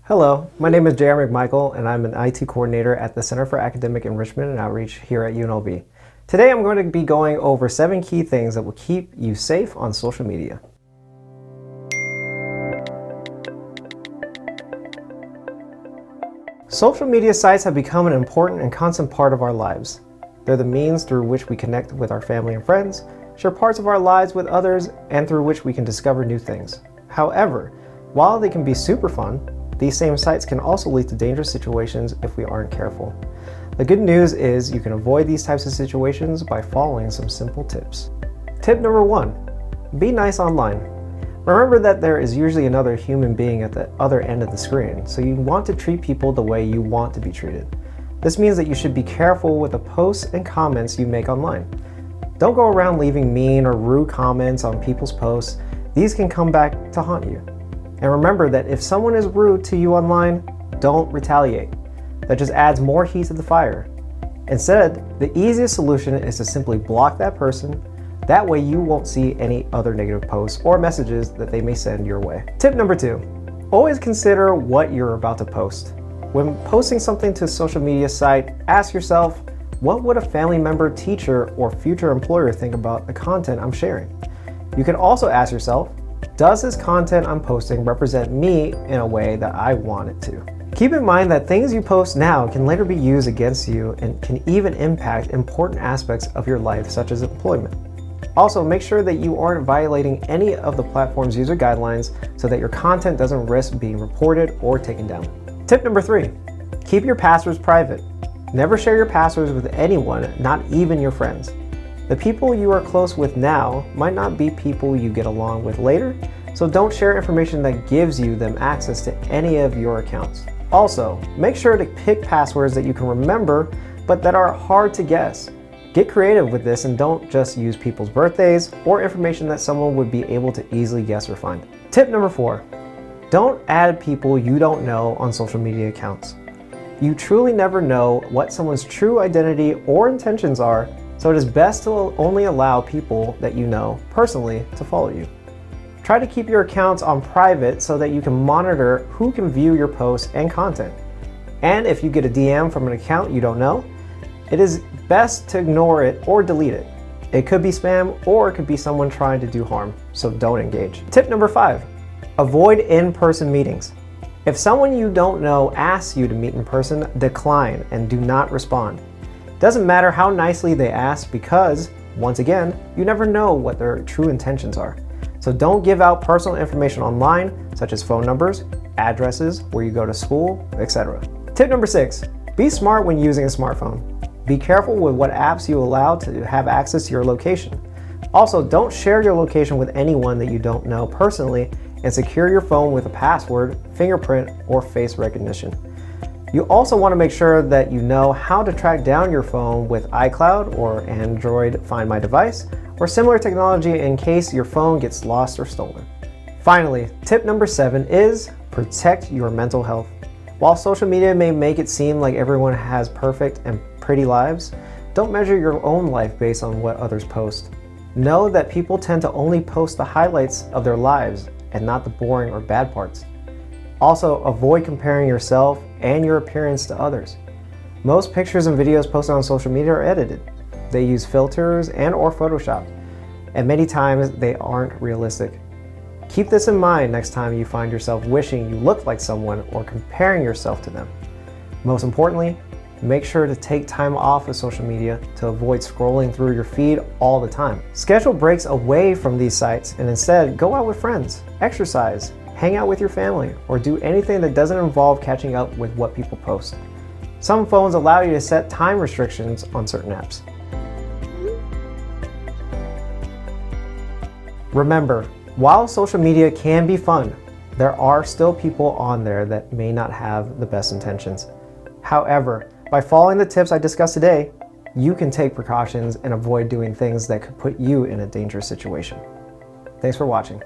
Hello, my name is J.R. McMichael and I'm an IT coordinator at the Center for Academic Enrichment and Outreach here at UNLV. Today I'm going to be going over 7 key things that will keep you safe on social media. Social media sites have become an important and constant part of our lives. They're the means through which we connect with our family and friends, share parts of our lives with others, and through which we can discover new things. However, while they can be super fun, these same sites can also lead to dangerous situations if we aren't careful. The good news is you can avoid these types of situations by following some simple tips. Tip number 1, be nice online. Remember that there is usually another human being at the other end of the screen, so you want to treat people the way you want to be treated. This means that you should be careful with the posts and comments you make online. Don't go around leaving mean or rude comments on people's posts. These can come back to haunt you. And remember that if someone is rude to you online, don't retaliate. That just adds more heat to the fire. Instead, the easiest solution is to simply block that person. That way you won't see any other negative posts or messages that they may send your way. Tip number 2, always consider what you're about to post. When posting something to a social media site, ask yourself, what would a family member, teacher, or future employer think about the content I'm sharing? You can also ask yourself, does this content I'm posting represent me in a way that I want it to? Keep in mind that things you post now can later be used against you and can even impact important aspects of your life, such as employment. Also, make sure that you aren't violating any of the platform's user guidelines so that your content doesn't risk being reported or taken down. Tip number 3, keep your passwords private. Never share your passwords with anyone, not even your friends. The people you are close with now might not be people you get along with later, so don't share information that gives you them access to any of your accounts. Also, make sure to pick passwords that you can remember but that are hard to guess. Get creative with this and don't just use people's birthdays or information that someone would be able to easily guess or find. Tip number 4, don't add people you don't know on social media accounts. You truly never know what someone's true identity or intentions are, so it is best to only allow people that you know personally to follow you. Try to keep your accounts on private so that you can monitor who can view your posts and content. And if you get a DM from an account you don't know, it is best to ignore it or delete it. It could be spam or it could be someone trying to do harm, so don't engage. Tip number 5, avoid in-person meetings. If someone you don't know asks you to meet in person, decline and do not respond. Doesn't matter how nicely they ask because, once again, you never know what their true intentions are. So don't give out personal information online, such as phone numbers, addresses, where you go to school, etc. Tip number 6, be smart when using a smartphone. Be careful with what apps you allow to have access to your location. Also, don't share your location with anyone that you don't know personally, and secure your phone with a password, fingerprint, or face recognition. You also want to make sure that you know how to track down your phone with iCloud or Android Find My Device or similar technology in case your phone gets lost or stolen. Finally, tip number 7 is protect your mental health. While social media may make it seem like everyone has perfect and pretty lives, don't measure your own life based on what others post. Know that people tend to only post the highlights of their lives and not the boring or bad parts. Also, avoid comparing yourself and your appearance to others. Most pictures and videos posted on social media are edited. They use filters and or Photoshop, and many times they aren't realistic. Keep this in mind next time you find yourself wishing you looked like someone or comparing yourself to them. Most importantly, make sure to take time off of social media to avoid scrolling through your feed all the time. Schedule breaks away from these sites and instead go out with friends, exercise, hang out with your family, or do anything that doesn't involve catching up with what people post. Some phones allow you to set time restrictions on certain apps. Remember, while social media can be fun, there are still people on there that may not have the best intentions. However, by following the tips I discussed today, you can take precautions and avoid doing things that could put you in a dangerous situation. Thanks for watching.